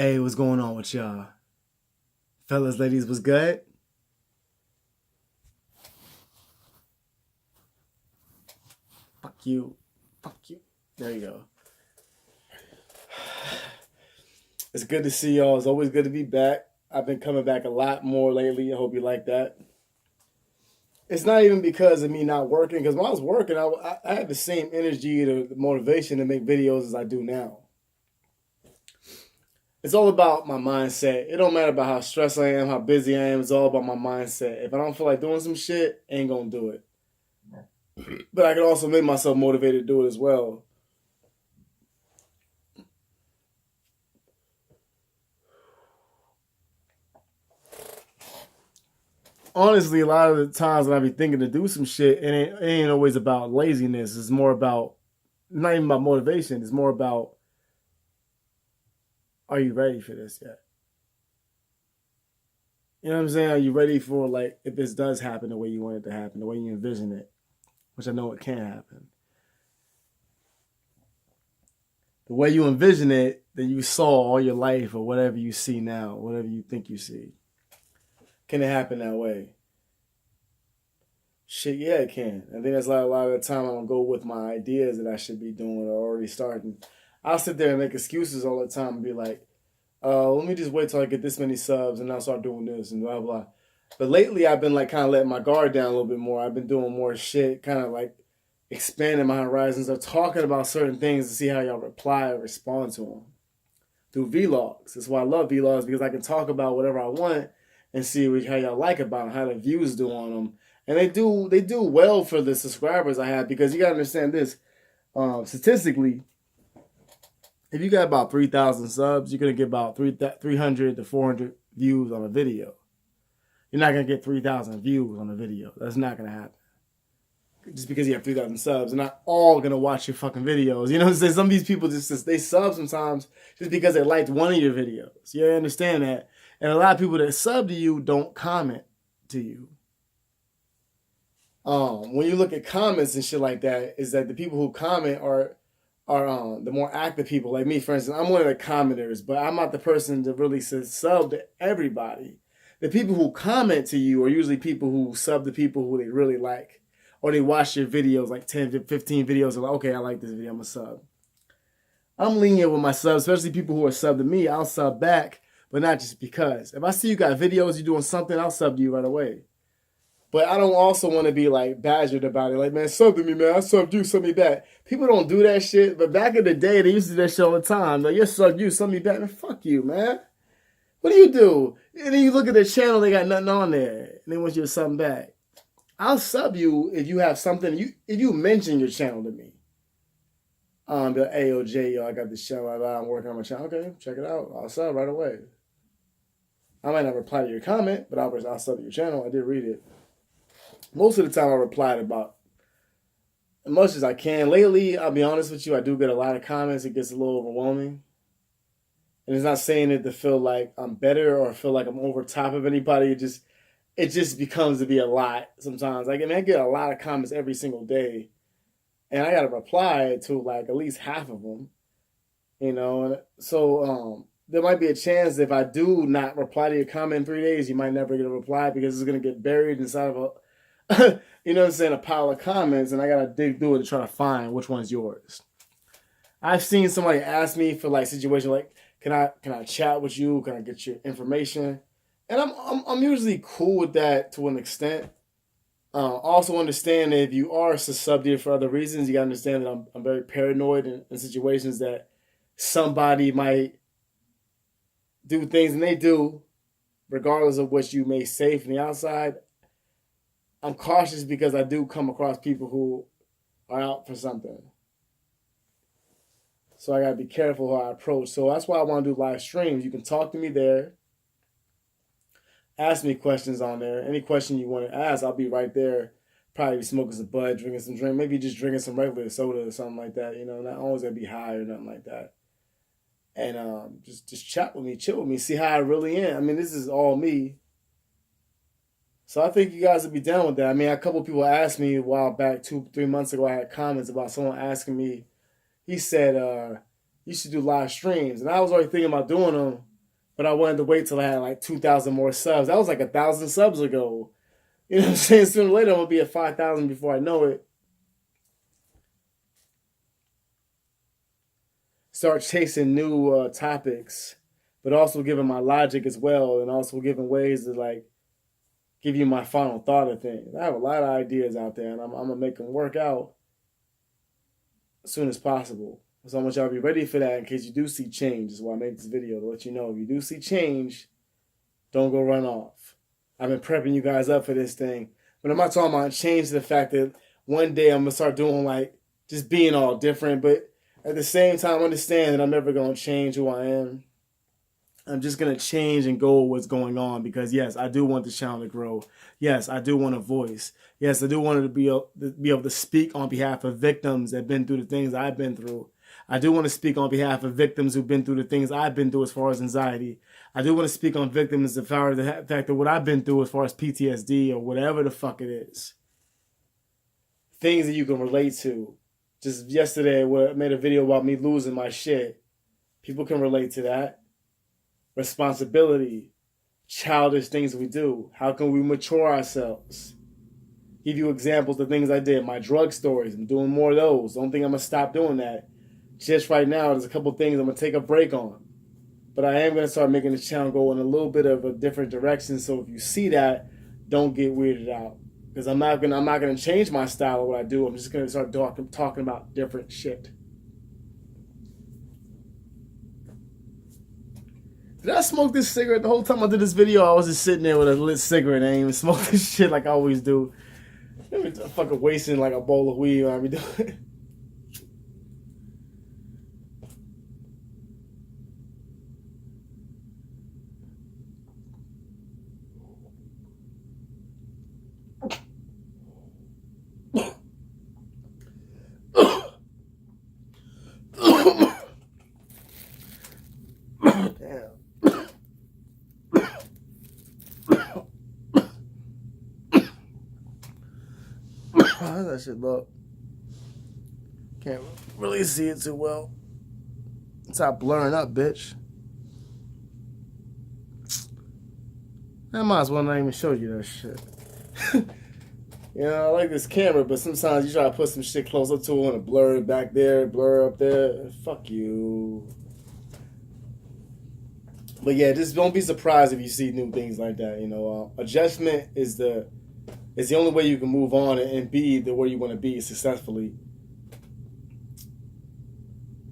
Hey, what's going on with y'all? Fellas, ladies, was good? Fuck you. Fuck you. There you go. It's good to see y'all. It's always good to be back. I've been coming back a lot more lately. I hope you like that. It's not even because of me not working, because when I was working, I had the same energy, the motivation to make videos as I do now. It's all about my mindset. It don't matter about how stressed I am, how busy I am. It's all about my mindset. If I don't feel like doing some shit, I ain't gonna do it. But I can also make myself motivated to do it as well. Honestly, a lot of the times when I be thinking to do some shit, it ain't always about laziness. It's more about, not even about motivation. It's more about, are you ready for this yet? You know what I'm saying? Are you ready for, like, if this does happen the way you want it to happen, the way you envision it, which I know it can happen. The way you envision it, that you saw all your life, or whatever you see now, whatever you think you see. Can it happen that way? Shit, yeah, it can. I think that's like a lot of the time I don't go with my ideas that I should be doing or already starting. I'll sit there and make excuses all the time and be like, let me just wait till I get this many subs and I'll start doing this and blah blah. But lately I've been like kind of letting my guard down a little bit more. I've been doing more shit, kind of like expanding my horizons of talking about certain things to see how y'all reply or respond to them through vlogs. That's why I love vlogs, because I can talk about whatever I want and see how y'all like about them, how the views do on them. And they do well for the subscribers I have, because you gotta understand this. Statistically, if you got about 3,000 subs, you're gonna get about 300 to 400 views on a video. You're not gonna get 3,000 views on a video. That's not gonna happen. Just because you have 3,000 subs, they're not all gonna watch your fucking videos. You know what I'm saying? Some of these people just they sub sometimes just because they liked one of your videos. You understand that? And a lot of people that sub to you don't comment to you. When you look at comments and shit like that, is that the people who comment are the more active people. Like me, for instance, I'm one of the commenters, but I'm not the person that really says sub to everybody. The people who comment to you are usually people who sub to people who they really like, or they watch your videos, like 10, 15 videos, and like, okay, I like this video, I'm a sub. I'm lenient with my subs, especially people who are sub to me. I'll sub back, but not just because. If I see you got videos, you're doing something, I'll sub to you right away. But I don't also want to be like badgered about it. Like, man, sub to me, man. I subbed you, sub me back. People don't do that shit. But back in the day, they used to do that shit all the time. Like, you sub you, sub me back. Man, fuck you, man. What do you do? And then you look at their channel, they got nothing on there. And they want you to sub back. I'll sub you if you have something. If you mention your channel to me. Be like, hey, OJ, yo, I got this channel. I'm working on my channel. Okay, check it out. I'll sub right away. I might not reply to your comment, but I'll sub to your channel. I did read it. Most of the time I replied about as much as I can. Lately, I'll be honest with you, I do get a lot of comments. It gets a little overwhelming. And it's not saying it to feel like I'm better or feel like I'm over top of anybody. It just becomes to be a lot sometimes. Like, I mean, I get a lot of comments every single day. And I got to reply to like at least half of them. You know, and so there might be a chance if I do not reply to your comment in 3 days, you might never get a reply, because it's going to get buried inside of you know what I'm saying, a pile of comments, and I gotta dig through it to try to find which one's yours. I've seen somebody ask me for like situation like, can I chat with you? Can I get your information? And I'm usually cool with that to an extent. Also understand that if you are subbed for other reasons, you gotta understand that I'm very paranoid in situations that somebody might do things, and they do, regardless of what you may say from the outside. I'm cautious because I do come across people who are out for something. So I got to be careful how I approach. So that's why I want to do live streams. You can talk to me there. Ask me questions on there. Any question you want to ask, I'll be right there. Probably be smoking some bud, drinking some drink. Maybe just drinking some regular soda or something like that. You know, not always going to be high or nothing like that. And just chat with me, chill with me, see how I really am. I mean, this is all me. So I think you guys would be down with that. I mean, a couple of people asked me a while back, 2-3 months ago, I had comments about someone asking me, he said, you should do live streams. And I was already thinking about doing them but I wanted to wait till I had like 2,000 more subs. That was like 1,000 subs ago. You know what I'm saying? Sooner or later, I'm going to be at 5,000 before I know it. Start chasing new topics, but also giving my logic as well, and also giving ways to like give you my final thought of things. I have a lot of ideas out there, and I'm going to make them work out as soon as possible. So I want y'all to be ready for that in case you do see change. That's why I made this video, to let you know if you do see change, don't go run off. I've been prepping you guys up for this thing. But I'm not talking about change to the fact that one day I'm going to start doing like just being all different. But at the same time, understand that I'm never going to change who I am. I'm just going to change and go with what's going on because, yes, I do want the channel to grow. Yes, I do want a voice. Yes, I do want to be able to speak on behalf of victims that have been through the things I've been through. I do want to speak on behalf of victims who've been through the things I've been through as far as anxiety. I do want to speak on victims as far as the fact that what I've been through as far as PTSD or whatever the fuck it is. Things that you can relate to. Just yesterday, I made a video about me losing my shit. People can relate to that. Responsibility, childish things we do. How can we mature ourselves? Give you examples of things I did. My drug stories. I'm doing more of those. Don't think I'm going to stop doing that. Just right now, there's a couple things I'm going to take a break on. But I am going to start making the channel go in a little bit of a different direction. So if you see that, don't get weirded out. Because I'm not going to change my style of what I do. I'm just going to start talking about different shit. Did I smoke this cigarette? The whole time I did this video, I was just sitting there with a lit cigarette. I ain't even smoke this shit like I always do. I'm fucking wasting like a bowl of weed when I be doing. Damn. How does that shit look? Can't really see it too well. Stop blurring up, bitch. I might as well not even show you that shit. You know, I like this camera, but sometimes you try to put some shit close up to it and it blur back there, blur up there. Fuck you. But yeah, just don't be surprised if you see new things like that. You know, adjustment is the only way you can move on and be where you want to be successfully.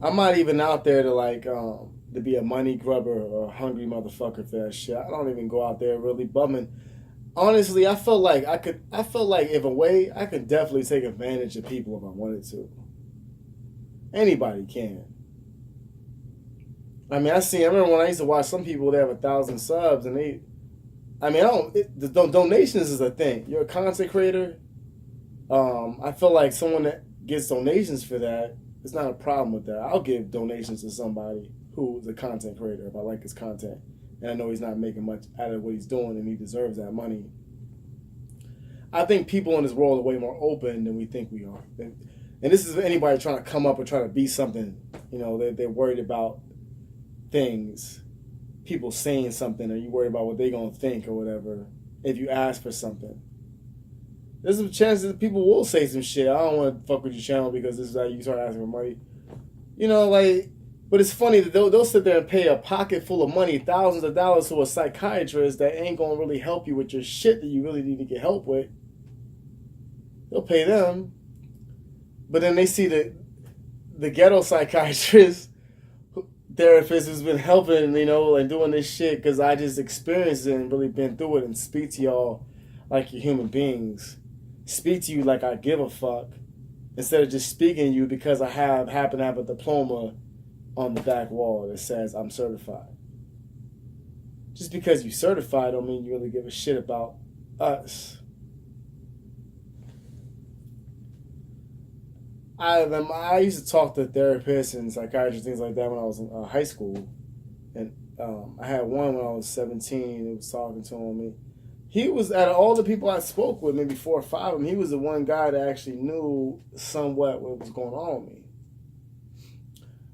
I'm not even out there to like to be a money grubber or a hungry motherfucker for that shit. I don't even go out there really bumming. Honestly, I felt like if a way I could definitely take advantage of people if I wanted to. Anybody can. I mean, I remember when I used to watch some people, they have 1,000 subs and the donations is a thing. You're a content creator. I feel like someone that gets donations for that, it's not a problem with that. I'll give donations to somebody who's a content creator if I like his content and I know he's not making much out of what he's doing and he deserves that money. I think people in this world are way more open than we think we are. And this is anybody trying to come up or try to be something. You know, they're worried about things, people saying something, or you worry about what they're going to think or whatever if you ask for something. There's a chance that people will say some shit. I don't want to fuck with your channel because this is how you start asking for money. You know, like, but it's funny that they'll sit there and pay a pocket full of money, thousands of dollars to a psychiatrist that ain't going to really help you with your shit that you really need to get help with. They'll pay them. But then they see the ghetto psychiatrist therapist who's been helping, you know, and doing this shit because I just experienced it and really been through it and speak to y'all like you're human beings. Speak to you like I give a fuck instead of just speaking to you because I happen to have a diploma on the back wall that says I'm certified. Just because you certified don't mean you really give a shit about us. I used to talk to therapists and psychiatrists, things like that when I was in high school. And I had one when I was 17 who was talking to me. He was, out of all the people I spoke with, maybe 4 or 5 of them, he was the one guy that actually knew somewhat what was going on with me.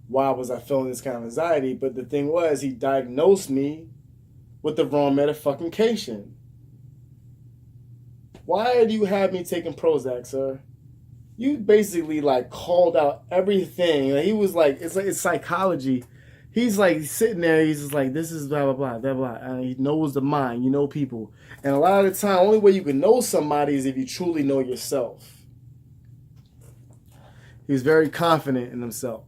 why was I feeling this kind of anxiety. But the thing was, he diagnosed me with the wrong medication. Why do you have me taking Prozac, sir? You basically like called out everything. Like, he was like it's psychology. He's like sitting there. He's just like, this is blah blah blah blah blah. And he knows the mind. You know people, and a lot of the time, only way you can know somebody is if you truly know yourself. He was very confident in himself.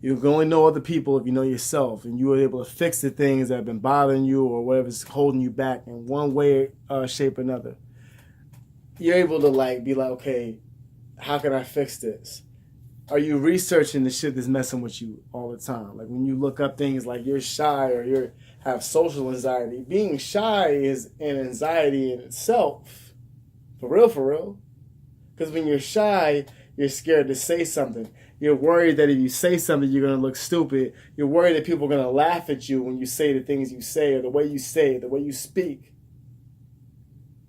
You can only know other people if you know yourself, and you are able to fix the things that have been bothering you or whatever's holding you back in one way, shape, or another. You're able to like be like, okay, how can I fix this? Are you researching the shit that's messing with you all the time? Like when you look up things like you're shy or you have social anxiety. Being shy is an anxiety in itself. For real, for real. Because when you're shy, you're scared to say something. You're worried that if you say something, you're going to look stupid. You're worried that people are going to laugh at you when you say the things you say or the way you say it, the way you speak.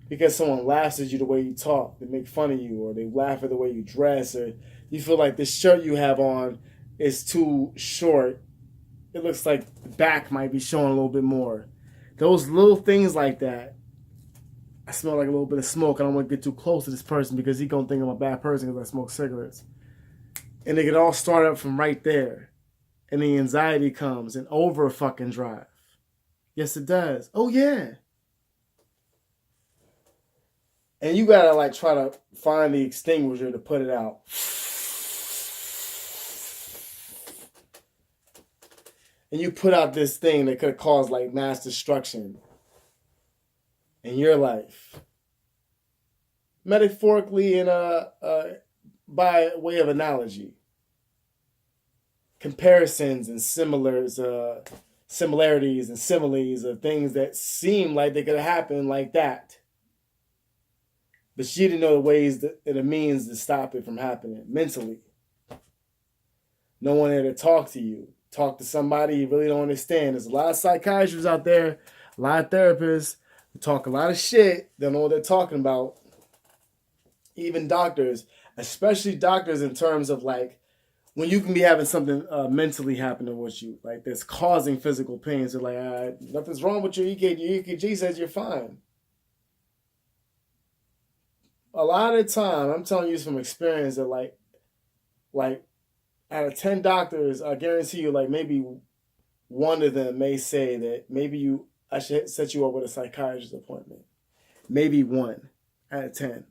Because someone laughs at you the way you talk, they make fun of you, or they laugh at the way you dress, or you feel like the shirt you have on is too short. It looks like the back might be showing a little bit more. Those little things like that. I smell like a little bit of smoke. I don't want to get too close to this person because he's going to think I'm a bad person because I smoke cigarettes. And it could all start up from right there. And the anxiety comes and over fucking drive. Yes, it does. Oh, yeah. And you gotta like try to find the extinguisher to put it out. And you put out this thing that could have caused like mass destruction in your life. Metaphorically and by way of analogy. Comparisons and similarities and similes of things that seem like they could have happened like that. But she didn't know the ways and the means to stop it from happening mentally. No one there to talk to you. Talk to somebody you really don't understand. There's a lot of psychiatrists out there, a lot of therapists who talk a lot of shit, don't know what they're talking about. Even doctors, especially doctors in terms of like when you can be having something mentally happening with you, like that's causing physical pain. So like, nothing's wrong with your EKG. Your EKG says you're fine. A lot of the time, I'm telling you from experience that like out of 10 doctors, I guarantee you like maybe one of them may say that maybe I should set you up with a psychiatrist appointment. Maybe one out of 10.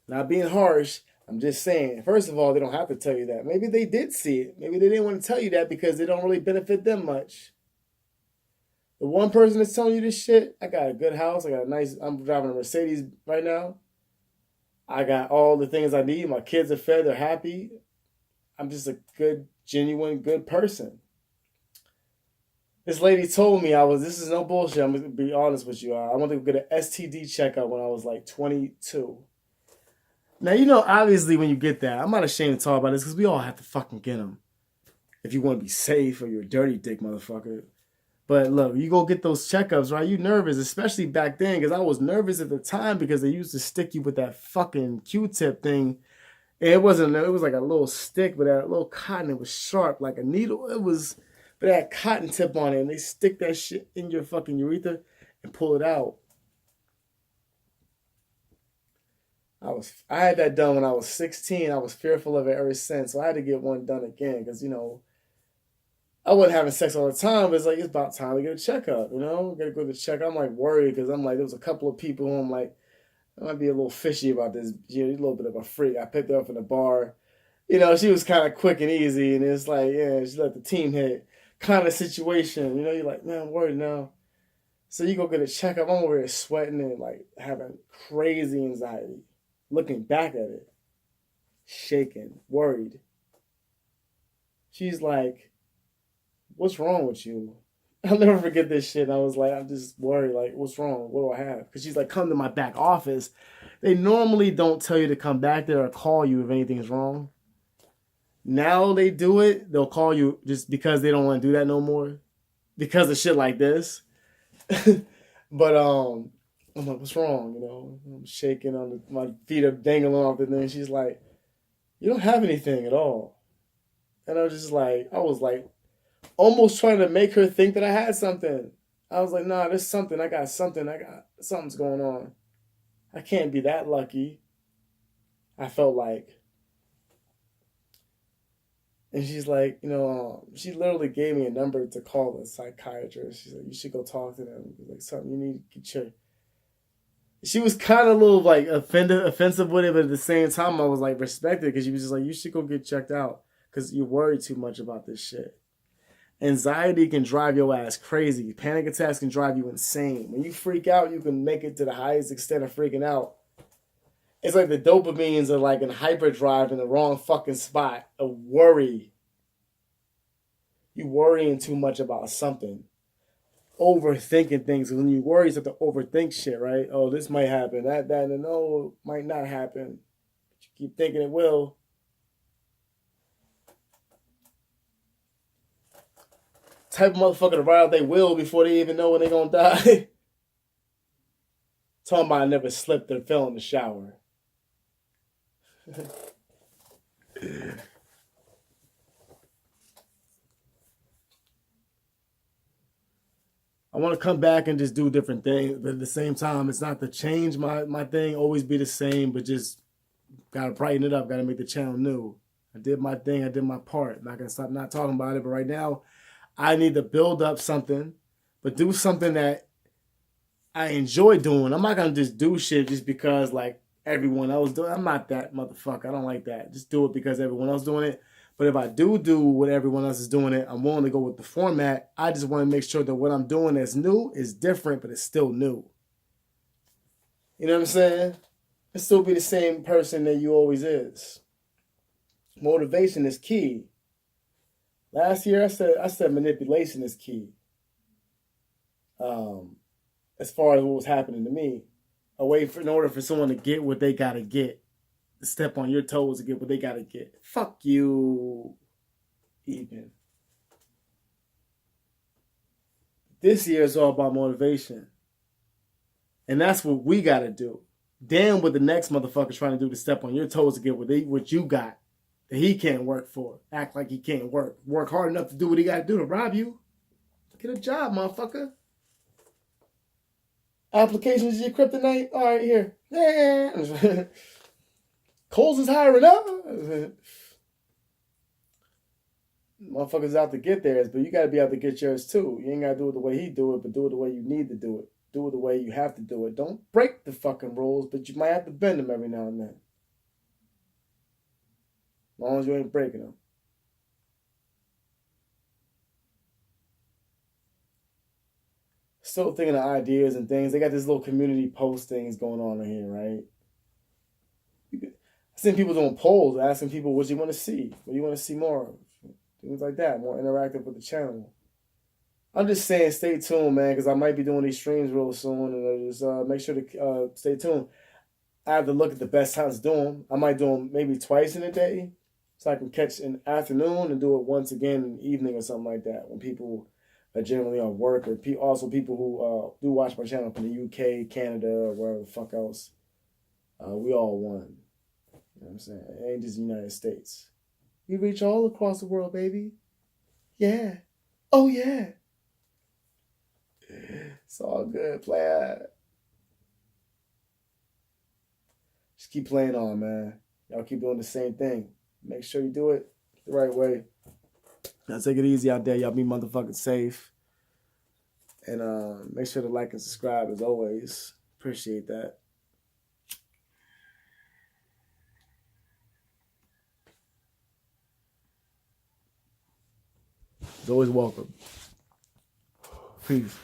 Not being harsh, I'm just saying, first of all, they don't have to tell you that. Maybe they did see it. Maybe they didn't want to tell you that because they don't really benefit them much. The one person that's telling you this shit, I got a good house. I'm driving a Mercedes right now. I got all the things I need. My kids are fed. They're happy. I'm just a good, genuine, good person. This lady told me this is no bullshit. I'm going to be honest with you. I went to get an STD checkup when I was like 22. Now, you know, obviously when you get that, I'm not ashamed to talk about this because we all have to fucking get them. If you want to be safe or you're a dirty dick motherfucker. But look, you go get those checkups, right? You nervous, especially back then, because I was nervous at the time because they used to stick you with that fucking Q-tip thing. And it was like a little stick, but that little cotton, it was sharp like a needle. But it had cotton tip on it, and they stick that shit in your fucking urethra and pull it out. I had that done when I was 16. I was fearful of it ever since, so I had to get one done again because, you know, I wasn't having sex all the time, but it's like, it's about time to get a checkup, you know? Gotta go to the checkup. I'm like worried because I'm like, there was a couple of people who I'm like, I might be a little fishy about this. You're a little bit of a freak. I picked her up in the bar. You know, she was kind of quick and easy, and it's like, yeah, she let the team hit kind of situation. You know, you're like, man, I'm worried now. So you go get a checkup. I'm over here sweating and like having crazy anxiety. Looking back at it, shaking, worried. She's like, what's wrong with you? I'll never forget this shit. I was like, I'm just worried. Like, what's wrong? What do I have? Because she's like, come to my back office. They normally don't tell you to come back there or call you if anything's wrong. Now they do it. They'll call you just because they don't want to do that no more. Because of shit like this. But I'm like, what's wrong? You know, I'm shaking my feet are dangling off, and then she's like, you don't have anything at all. And I was like, almost trying to make her think that I had something. I was like, nah, there's something. I got something. I got something's going on. I can't be that lucky. I felt like. And she's like, she literally gave me a number to call a psychiatrist. She's like, you should go talk to them. Like, something you need to get your. She was kind of a little like offensive with it, but at the same time, I was like respected because she was just like, you should go get checked out because you're worried too much about this shit. Anxiety can drive your ass crazy. Panic attacks can drive you insane. When you freak out, you can make it to the highest extent of freaking out. It's like the dopamines are like in hyperdrive in the wrong fucking spot. A worry. You worrying too much about something. Overthinking things. When you worry, you have to overthink shit, right? Oh, this might happen. That, and no, it might not happen. But you keep thinking it will. Type of motherfucker to write out they will before they even know when they're gonna die. Talking about I never slipped or fell in the shower. I want to come back and just do different things, but at the same time, it's not to change my thing, always be the same, but just gotta brighten it up, gotta make the channel new. I did my thing, I did my part. Not gonna stop not talking about it, but right now, I need to build up something, but do something that I enjoy doing. I'm not gonna just do shit just because like everyone else doing. I'm not that motherfucker. I don't like that. Just do it because everyone else doing it. But if I do what everyone else is doing it, I'm willing to go with the format. I just want to make sure that what I'm doing is new, is different, but it's still new. You know what I'm saying? It still be the same person that you always is. Motivation is key. Last year I said manipulation is key. As far as what was happening to me, in order for someone to get what they gotta get, to step on your toes to get what they gotta get. Fuck you, even. This year is all about motivation, and that's what we gotta do. Damn, what the next motherfucker's trying to do to step on your toes to get what you got that he can't work for. Act like he can't work hard enough to do what he gotta do to rob you. Get a job, motherfucker. Applications is your kryptonite? All right, here. Yeah. Coles is hiring up. Motherfuckers out to get theirs, but you got to be out to get yours too. You ain't got to do it the way he do it, but do it the way you need to do it. Do it the way you have to do it. Don't break the fucking rules, but you might have to bend them every now and then. As long as you ain't breaking them. Still thinking of ideas and things. They got this little community post things going on in here, right? I've seen people doing polls, asking people what you want to see. What do you want to see more of? Things like that. More interactive with the channel. I'm just saying stay tuned, man, because I might be doing these streams real soon. And just make sure to stay tuned. I have to look at the best times to do them. I might do them maybe twice in a day. So I can catch in the afternoon and do it once again in the evening or something like that. When people are generally on work, or also people who do watch my channel from the UK, Canada, or wherever the fuck else. We all one. You know what I'm saying? It ain't just the United States. We reach all across the world, baby. Yeah. Oh, yeah. It's all good. Play. Just keep playing on, man. Y'all keep doing the same thing. Make sure you do it the right way. Now take it easy out there. Y'all be motherfucking safe. And make sure to like and subscribe as always. Appreciate that. It's always welcome. Peace.